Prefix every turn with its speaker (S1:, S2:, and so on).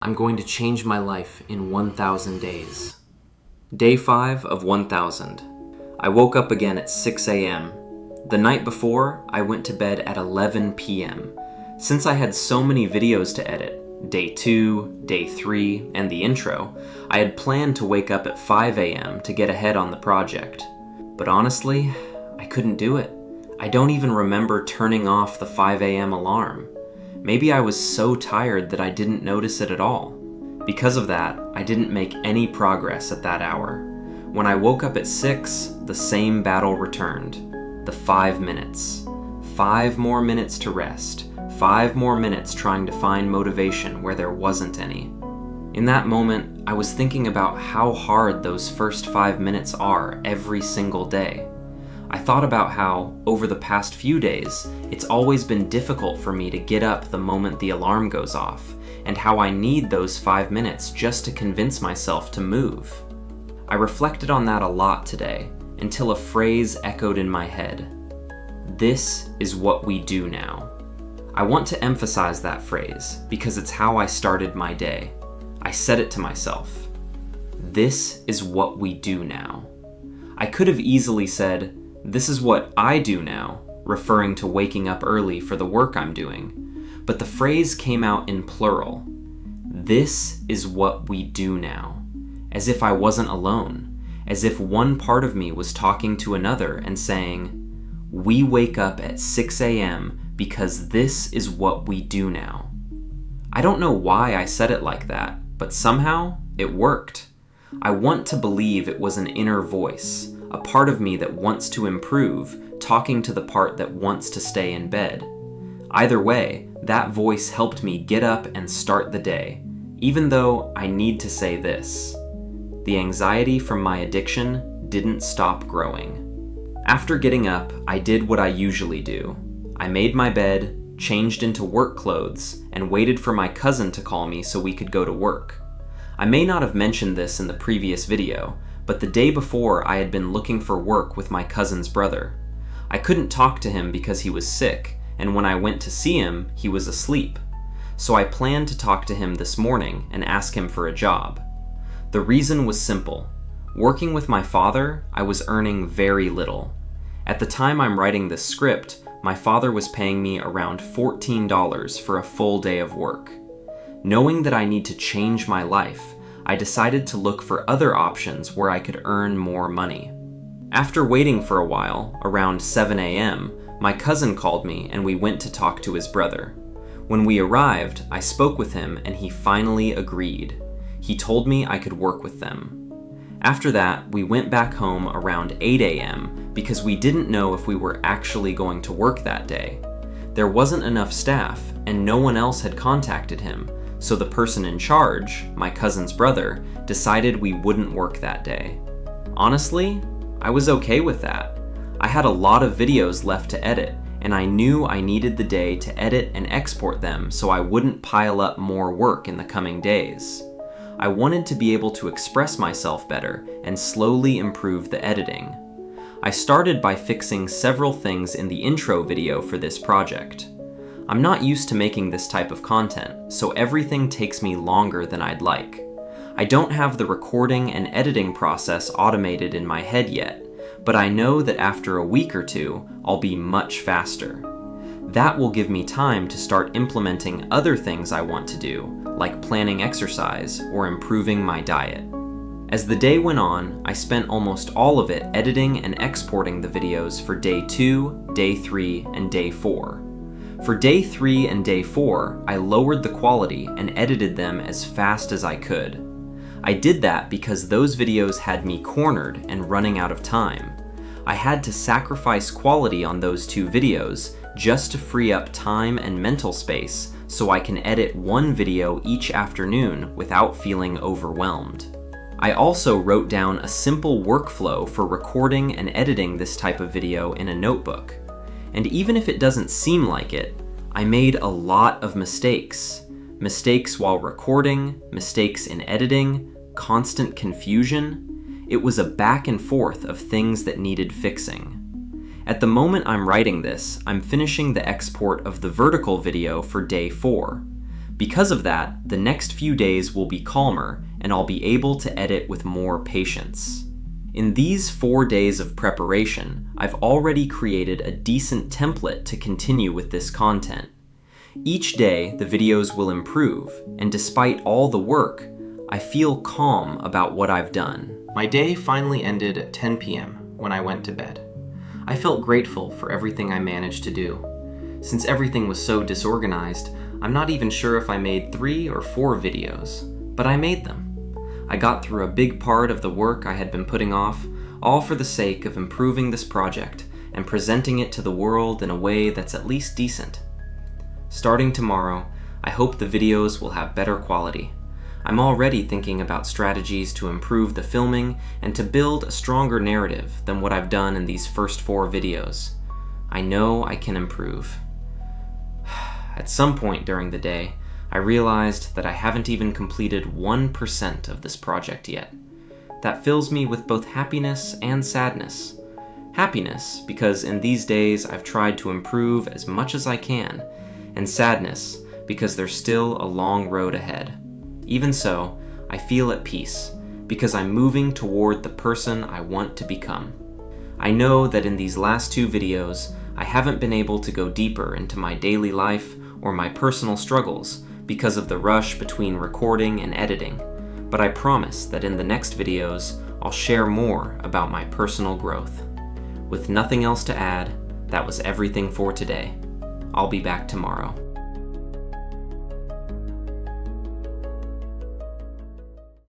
S1: I'm going to change my life in 1,000 days. Day 5 of 1,000. I woke up again at 6 a.m. The night before, I went to bed at 11 p.m. Since I had so many videos to edit, day 2, day 3, and the intro, I had planned to wake up at 5 a.m. to get ahead on the project. But honestly, I couldn't do it. I don't even remember turning off the 5 a.m. alarm. Maybe I was so tired that I didn't notice it at all. Because of that, I didn't make any progress at that hour. When I woke up at 6, the same battle returned. The 5 minutes. 5 more minutes to rest. 5 more minutes trying to find motivation where there wasn't any. In that moment, I was thinking about how hard those first 5 minutes are every single day. I thought about how, over the past few days, it's always been difficult for me to get up the moment the alarm goes off, and how I need those 5 minutes just to convince myself to move. I reflected on that a lot today, until a phrase echoed in my head. This is what we do now. I want to emphasize that phrase, because it's how I started my day. I said it to myself. This is what we do now. I could have easily said, this is what I do now, referring to waking up early for the work I'm doing. But the phrase came out in plural. This is what we do now. As if I wasn't alone. As if one part of me was talking to another and saying, we wake up at 6 a.m. because this is what we do now. I don't know why I said it like that, but somehow it worked. I want to believe it was an inner voice, a part of me that wants to improve, talking to the part that wants to stay in bed. Either way, that voice helped me get up and start the day, even though I need to say this. The anxiety from my addiction didn't stop growing. After getting up, I did what I usually do. I made my bed, changed into work clothes, and waited for my cousin to call me so we could go to work. I may not have mentioned this in the previous video, but the day before I had been looking for work with my cousin's brother. I couldn't talk to him because he was sick, and when I went to see him, he was asleep. So I planned to talk to him this morning and ask him for a job. The reason was simple. Working with my father, I was earning very little. At the time I'm writing this script, my father was paying me around $14 for a full day of work. Knowing that I need to change my life, I decided to look for other options where I could earn more money. After waiting for a while, around 7 a.m., my cousin called me and we went to talk to his brother. When we arrived, I spoke with him and he finally agreed. He told me I could work with them. After that, we went back home around 8 a.m. because we didn't know if we were actually going to work that day. There wasn't enough staff and no one else had contacted him, so the person in charge, my cousin's brother, decided we wouldn't work that day. Honestly, I was okay with that. I had a lot of videos left to edit, and I knew I needed the day to edit and export them so I wouldn't pile up more work in the coming days. I wanted to be able to express myself better and slowly improve the editing. I started by fixing several things in the intro video for this project. I'm not used to making this type of content, so everything takes me longer than I'd like. I don't have the recording and editing process automated in my head yet, but I know that after a week or two, I'll be much faster. That will give me time to start implementing other things I want to do, like planning exercise or improving my diet. As the day went on, I spent almost all of it editing and exporting the videos for day 2, day 3, and day 4. For day 3 and day 4, I lowered the quality and edited them as fast as I could. I did that because those videos had me cornered and running out of time. I had to sacrifice quality on those 2 videos just to free up time and mental space so I can edit one video each afternoon without feeling overwhelmed. I also wrote down a simple workflow for recording and editing this type of video in a notebook. And even if it doesn't seem like it, I made a lot of mistakes. Mistakes while recording, mistakes in editing, constant confusion. It was a back and forth of things that needed fixing. At the moment I'm writing this, I'm finishing the export of the vertical video for day 4. Because of that, the next few days will be calmer, and I'll be able to edit with more patience. In these 4 days of preparation, I've already created a decent template to continue with this content. Each day, the videos will improve, and despite all the work, I feel calm about what I've done. My day finally ended at 10 p.m. when I went to bed. I felt grateful for everything I managed to do. Since everything was so disorganized, I'm not even sure if I made 3 or 4 videos, but I made them. I got through a big part of the work I had been putting off, all for the sake of improving this project and presenting it to the world in a way that's at least decent. Starting tomorrow, I hope the videos will have better quality. I'm already thinking about strategies to improve the filming and to build a stronger narrative than what I've done in these first 4 videos. I know I can improve. At some point during the day, I realized that I haven't even completed 1% of this project yet. That fills me with both happiness and sadness. Happiness, because in these days I've tried to improve as much as I can, and sadness, because there's still a long road ahead. Even so, I feel at peace, because I'm moving toward the person I want to become. I know that in these last 2 videos, I haven't been able to go deeper into my daily life or my personal struggles because of the rush between recording and editing, but I promise that in the next videos, I'll share more about my personal growth. With nothing else to add, that was everything for today. I'll be back tomorrow.